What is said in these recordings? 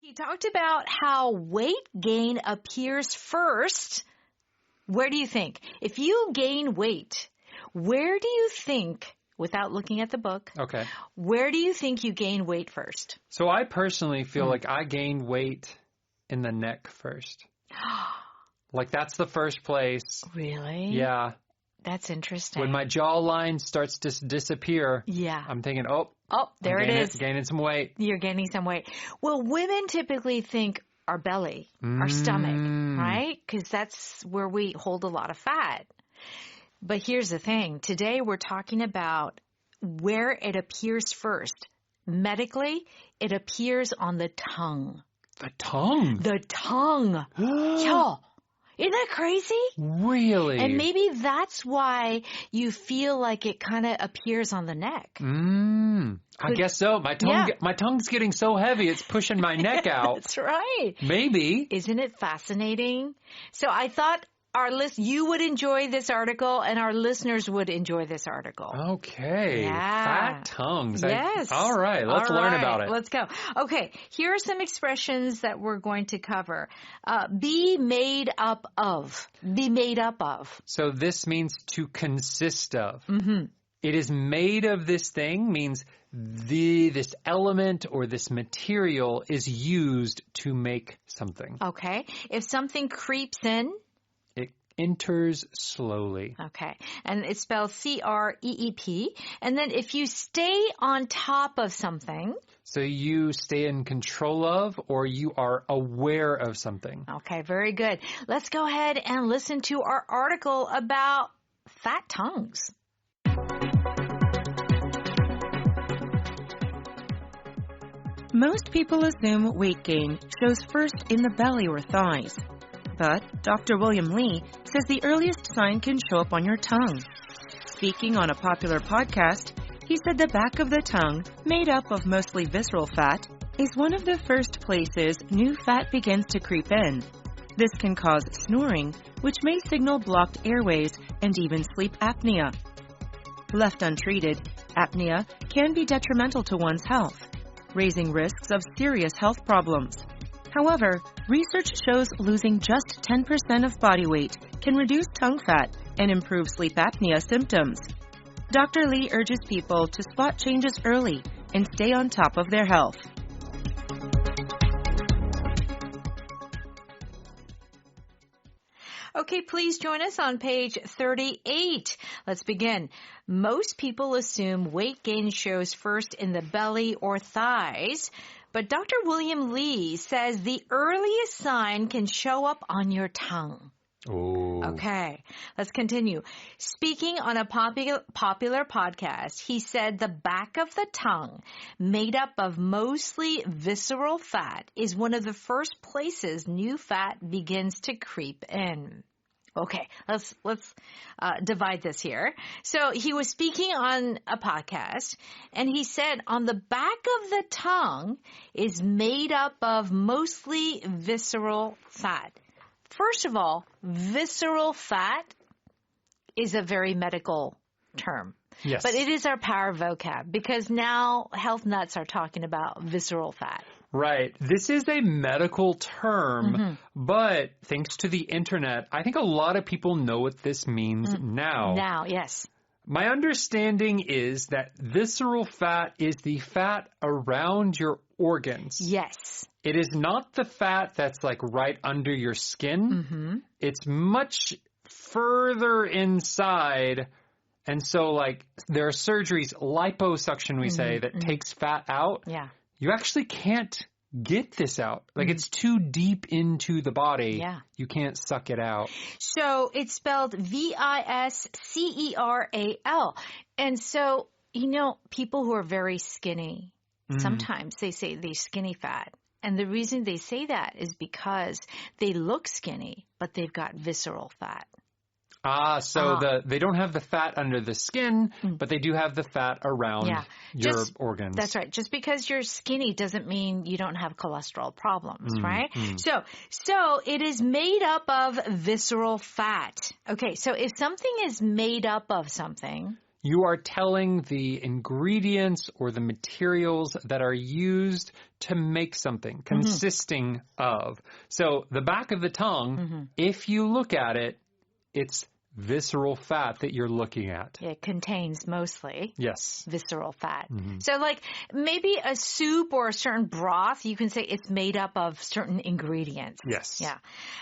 We talked about how weight gain appears first. Where do you think? If you gain weight, where do you think, without looking at the book, Okay. where do you think you gain weight first? So I personally feel like I gain weight in the neck first. Like that's the first place. Really? Yeah. That's interesting. When my jawline starts to disappear, yeah. I'm thinking, there it is. Gaining some weight. You're gaining some weight. Well, women typically think our belly, our stomach, right? Because that's where we hold a lot of fat. But here's the thing. Today we're talking about where it appears first. Medically, it appears on the tongue. The tongue? The tongue. Yeah. Isn't that crazy? Really? And maybe that's why you feel like it kind of appears on the neck. I guess so. My tongue's getting so heavy, it's pushing my neck out. That's right. Maybe. Isn't it fascinating? So I thought you would enjoy this article and our listeners would enjoy this article. Okay. Yeah. Fat tongues. Yes. All right. Let's learn about it. Let's go. Okay. Here are some expressions that we're going to cover. Be made up of. Be made up of. So this means to consist of. Mm-hmm. It is made of this thing means this element or this material is used to make something. Okay. If something creeps in. Enters slowly. Okay. And it's spelled C-R-E-E-P. And then if you stay on top of something. So you stay in control of or you are aware of something. Okay, very good. Let's go ahead and listen to our article about fat tongues. Most people assume weight gain shows first in the belly or thighs. But Dr. William Lee says the earliest sign can show up on your tongue. Speaking on a popular podcast, he said the back of the tongue, made up of mostly visceral fat, is one of the first places new fat begins to creep in. This can cause snoring, which may signal blocked airways and even sleep apnea. Left untreated, apnea can be detrimental to one's health, raising risks of serious health problems. However, research shows losing just 10% of body weight can reduce tongue fat and improve sleep apnea symptoms. Dr. Lee urges people to spot changes early and stay on top of their health. Okay, please join us on page 38. Let's begin. Most people assume weight gain shows first in the belly or thighs. But Dr. William Lee says the earliest sign can show up on your tongue. Oh. Okay, let's continue. Speaking on a popular podcast, he said the back of the tongue, made up of mostly visceral fat, is one of the first places new fat begins to creep in. Okay, let's divide this here. So he was speaking on a podcast, and he said on the back of the tongue is made up of mostly visceral fat. First of all, visceral fat is a very medical term. Yes. But it is our power vocab because now health nuts are talking about visceral fat. Right. This is a medical term, but thanks to the internet, I think a lot of people know what this means now. Now, yes. My understanding is that visceral fat is the fat around your organs. Yes. It is not the fat that's like right under your skin. It's much further inside. And so like there are surgeries, liposuction we say, that takes fat out. Yeah. You actually can't get this out. Like it's too deep into the body. Yeah. You can't suck it out. So it's spelled V-I-S-C-E-R-A-L. And so, you know, people who are very skinny, sometimes they say they're skinny fat. And the reason they say that is because they look skinny, but they've got visceral fat. So they don't have the fat under the skin, but they do have the fat around your organs. That's right. Just because you're skinny doesn't mean you don't have cholesterol problems, right? So it is made up of visceral fat. Okay, so if something is made up of something, You are telling the ingredients or the materials that are used to make something, consisting of. So the back of the tongue, if you look at it, it's visceral fat that you're looking at. It contains mostly visceral fat. So like maybe a soup or a certain broth, you can say it's made up of certain ingredients. Yes. Yeah.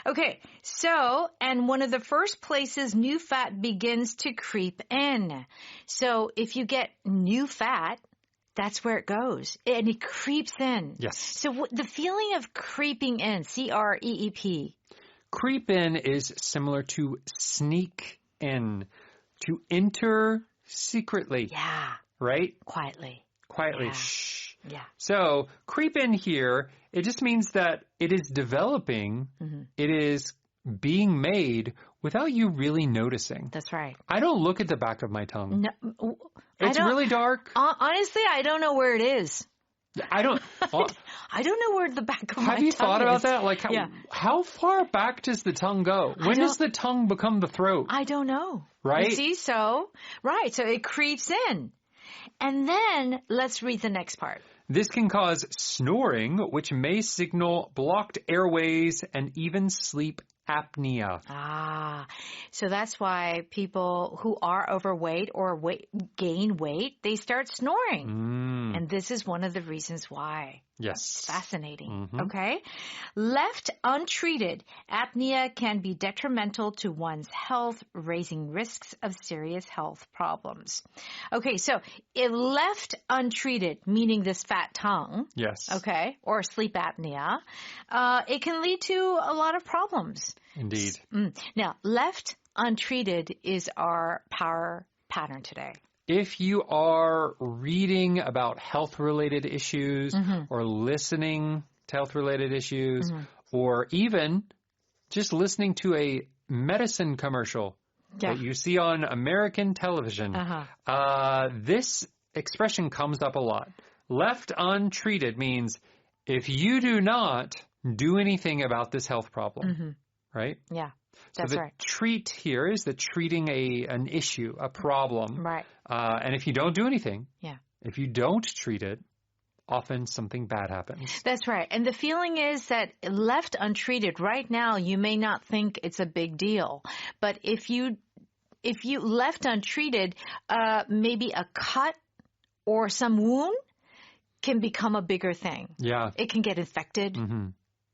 Okay. So, and one of the first places new fat begins to creep in. So if you get new fat, that's where it goes. And it creeps in. Yes. So the feeling of creeping in, C-R-E-E-P. Creep in is similar to sneak in, to enter secretly. Yeah. Right? Quietly. Quietly. Yeah. Shh. Yeah. So creep in here, it just means that it is developing. It is being made without you really noticing. That's right. I don't look at the back of my tongue. No, It's really dark. Honestly, I don't know where it is. I don't know where the back of my tongue is. Have you thought about that? Like, how far back does the tongue go? When does the tongue become the throat? I don't know. Right? You see, so it creeps in. And then let's read the next part. This can cause snoring, which may signal blocked airways and even sleep apnea. So that's why people who are overweight or gain weight, they start snoring. And this is one of the reasons why. Yes. It's fascinating. Okay. Left untreated, apnea can be detrimental to one's health, raising risks of serious health problems. Okay. So if left untreated, meaning this fat tongue. Yes. Okay. Or sleep apnea, it can lead to a lot of problems. Indeed. Now, left untreated is our power pattern today. If you are reading about health-related issues or listening to health-related issues or even just listening to a medicine commercial that you see on American television, this expression comes up a lot. Left untreated means if you do not do anything about this health problem, right? Yeah. So That's right. Treat here is the treating an issue, a problem. Right. And if you don't do anything, if you don't treat it, often something bad happens. That's right. And the feeling is that left untreated right now, you may not think it's a big deal. But if you left untreated, maybe a cut or some wound can become a bigger thing. Yeah. It can get infected.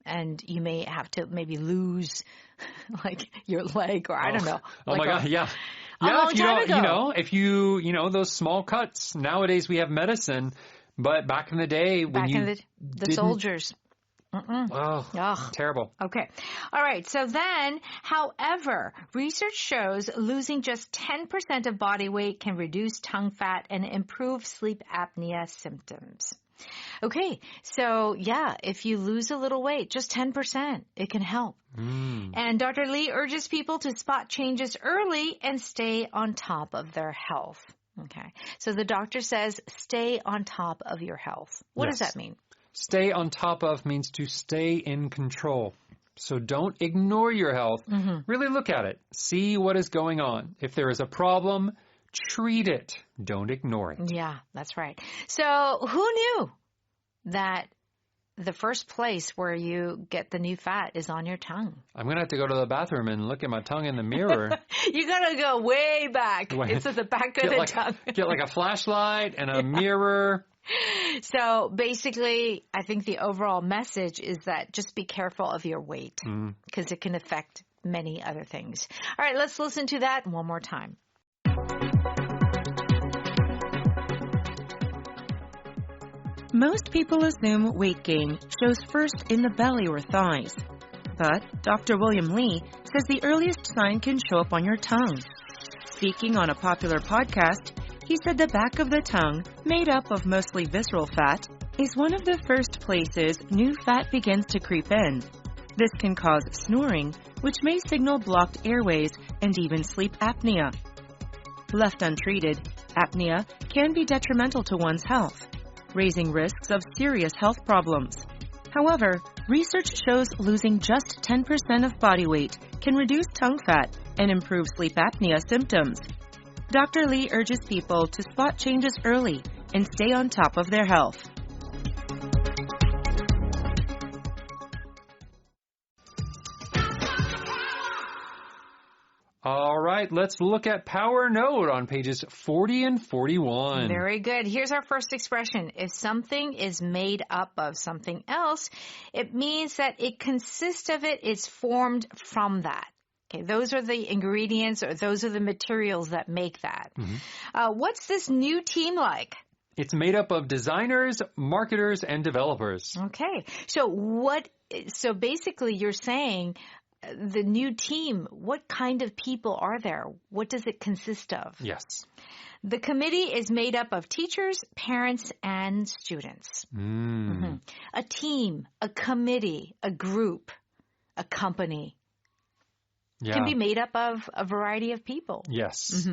And you may have to maybe lose like your leg or I don't know. Oh my God. Yeah. A long time ago. If you those small cuts, nowadays we have medicine, but back in the day when the soldiers. Oh, terrible. Okay. All right. So then, however, research shows losing just 10% of body weight can reduce tongue fat and improve sleep apnea symptoms. Okay, so if you lose a little weight, just 10%, it can help. And Dr. Lee urges people to spot changes early and stay on top of their health. Okay, so the doctor says stay on top of your health. What does that mean? Stay on top of means to stay in control. So don't ignore your health. Really look at it. See what is going on. If there is a problem, treat it. Don't ignore it. Yeah, that's right. So who knew that the first place where you get the new fat is on your tongue? I'm going to have to go to the bathroom and look at my tongue in the mirror. You got to go way back. It's at the back of the tongue. Get like a flashlight and a mirror. So basically, I think the overall message is that just be careful of your weight because it can affect many other things. All right, let's listen to that one more time. Most people assume weight gain shows first in the belly or thighs. But Dr. William Lee says the earliest sign can show up on your tongue. Speaking on a popular podcast, he said the back of the tongue, made up of mostly visceral fat, is one of the first places new fat begins to creep in. This can cause snoring, which may signal blocked airways and even sleep apnea. Left untreated, apnea can be detrimental to one's health, raising risks of serious health problems. However, research shows losing just 10% of body weight can reduce tongue fat and improve sleep apnea symptoms. Dr. Lee urges people to spot changes early and stay on top of their health. All right, let's look at Power Note on pages 40 and 41. Very good. Here's our first expression. If something is made up of something else, it means that it consists of it, it's formed from that. Okay, those are the ingredients or those are the materials that make that. What's this new team like? It's made up of designers, marketers, and developers. Okay. So basically you're saying the new team, what kind of people are there? What does it consist of? Yes. The committee is made up of teachers, parents, and students. A team, a committee, a group, a company can be made up of a variety of people. Yes.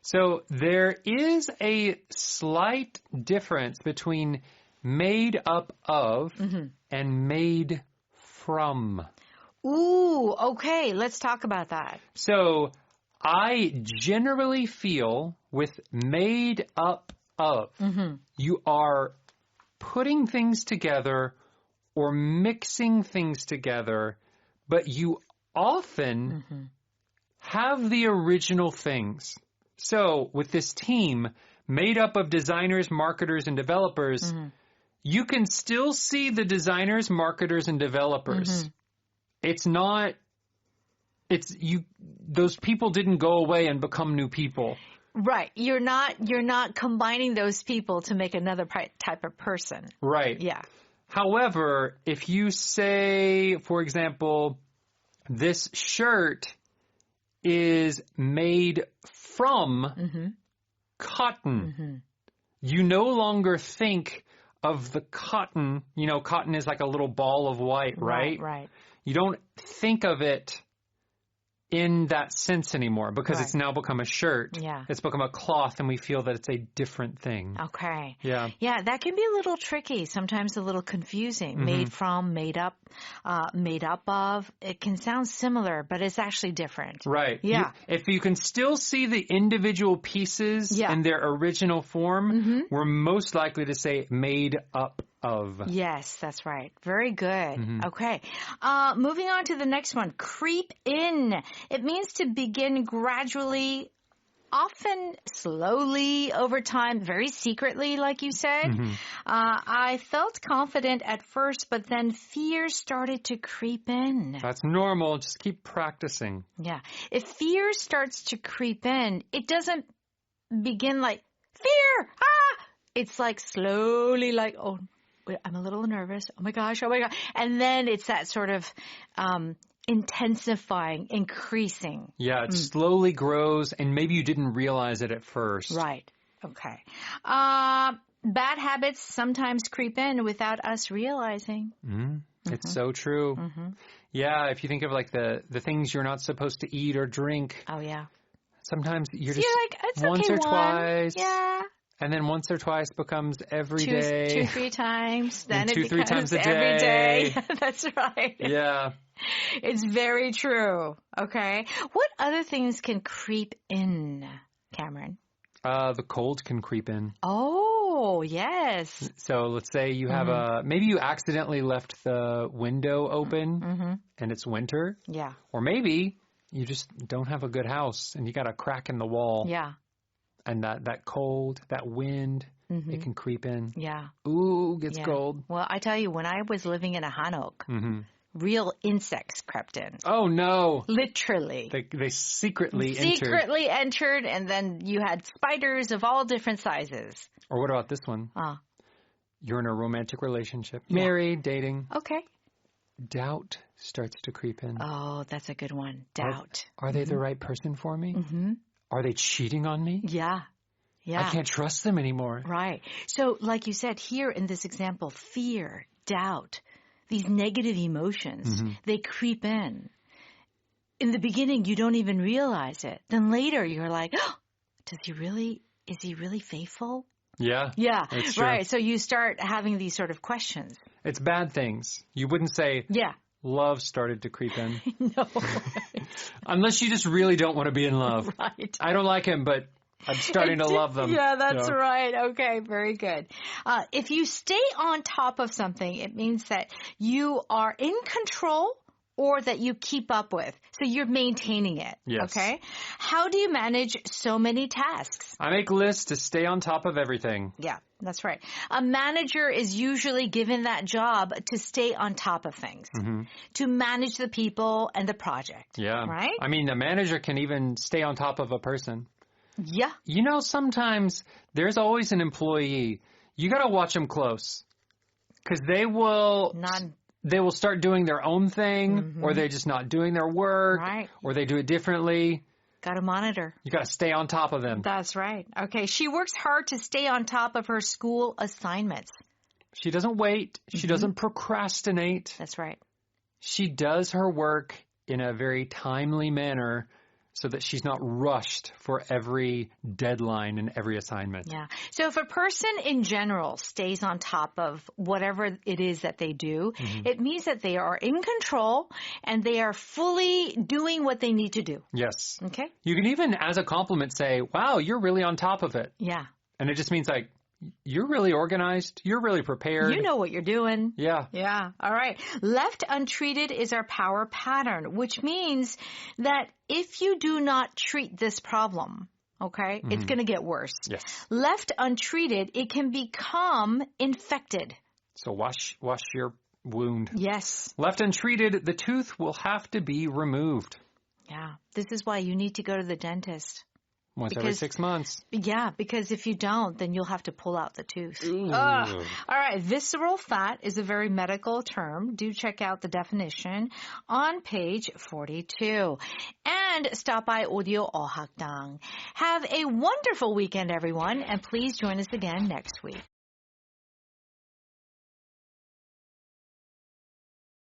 So there is a slight difference between made up of and made from. Ooh, okay. Let's talk about that. So I generally feel with made up of, you are putting things together or mixing things together, but you often have the original things. So with this team made up of designers, marketers, and developers, you can still see the designers, marketers, and developers. Those people didn't go away and become new people. Right. You're not combining those people to make another type of person. Right. Yeah. However, if you say, for example, this shirt is made from cotton, you no longer think of the cotton. You know, cotton is like a little ball of white, right? Right. You don't think of it in that sense anymore because it's now become a shirt. Yeah. It's become a cloth and we feel that it's a different thing. Okay. Yeah. Yeah, that can be a little tricky, sometimes a little confusing. Made from, made up of. It can sound similar, but it's actually different. Right. Yeah. If you can still see the individual pieces in their original form, we're most likely to say made up of. Yes, that's right. Very good. Okay. Moving on to the next one. Creep in. It means to begin gradually, often slowly over time, very secretly, like you said. I felt confident at first, but then fear started to creep in. That's normal. Just keep practicing. Yeah. If fear starts to creep in, it doesn't begin like, fear! Ah! It's like slowly like, oh, I'm a little nervous. Oh my gosh. And then it's that sort of intensifying, increasing. Yeah, it slowly grows, and maybe you didn't realize it at first. Right. Okay. Bad habits sometimes creep in without us realizing. It's so true. Yeah, if you think of like the things you're not supposed to eat or drink. Oh, yeah. Sometimes you're just like, it's once okay, or twice. Yeah. And then once or twice becomes every day. 2-3 times. Then and it 2-3 times a day. every day. That's right. Yeah. It's very true. Okay. What other things can creep in, Cameron? The cold can creep in. Oh, yes. So let's say you have maybe you accidentally left the window open and it's winter. Yeah. Or maybe you just don't have a good house and you got a crack in the wall. Yeah. And that cold, that wind, it can creep in. Yeah. Ooh, gets cold. Well, I tell you, when I was living in a hanok, real insects crept in. Oh, no. Literally. They secretly entered. Secretly entered, and then you had spiders of all different sizes. Or what about this one? You're in a romantic relationship. Married, dating. Okay. Doubt starts to creep in. Oh, that's a good one. Doubt. Are they the right person for me? Are they cheating on me? Yeah. Yeah. I can't trust them anymore. Right. So, like you said, here in this example, fear, doubt, these negative emotions, they creep in. In the beginning, you don't even realize it. Then later, you're like, oh, is he really faithful? Yeah. Yeah. That's true. Right. So you start having these sort of questions. It's bad things. You wouldn't say, love started to creep in. No. Unless you just really don't want to be in love. Right. I don't like him, but I'm starting to love them. Yeah, that's right. Okay, very good. If you stay on top of something, it means that you are in control or that you keep up with. So you're maintaining it. Yes. Okay? How do you manage so many tasks? I make lists to stay on top of everything. Yeah, that's right. A manager is usually given that job to stay on top of things, to manage the people and the project. Yeah. Right? I mean, the manager can even stay on top of a person. Yeah. You know, sometimes there's always an employee. You got to watch them close because they will start doing their own thing or they're just not doing their work or they do it differently. Got to monitor. You got to stay on top of them. That's right. Okay. She works hard to stay on top of her school assignments. She doesn't wait. She doesn't procrastinate. That's right. She does her work in a very timely manner so that she's not rushed for every deadline and every assignment. Yeah. So if a person in general stays on top of whatever it is that they do, it means that they are in control and they are fully doing what they need to do. Yes. Okay? You can even, as a compliment, say, wow, you're really on top of it. Yeah. And it just means like, you're really organized. You're really prepared. You know what you're doing. Yeah. Yeah. All right. Left untreated is our power pattern, which means that if you do not treat this problem, okay, it's going to get worse. Yes. Left untreated, it can become infected. So wash your wound. Yes. Left untreated, the tooth will have to be removed. Yeah. This is why you need to go to the dentist. Once every 6 months. Yeah, because if you don't, then you'll have to pull out the tooth. Ooh. All right, visceral fat is a very medical term. Do check out the definition on page 42. And stop by Audio 어학당. Have a wonderful weekend, everyone, and please join us again next week.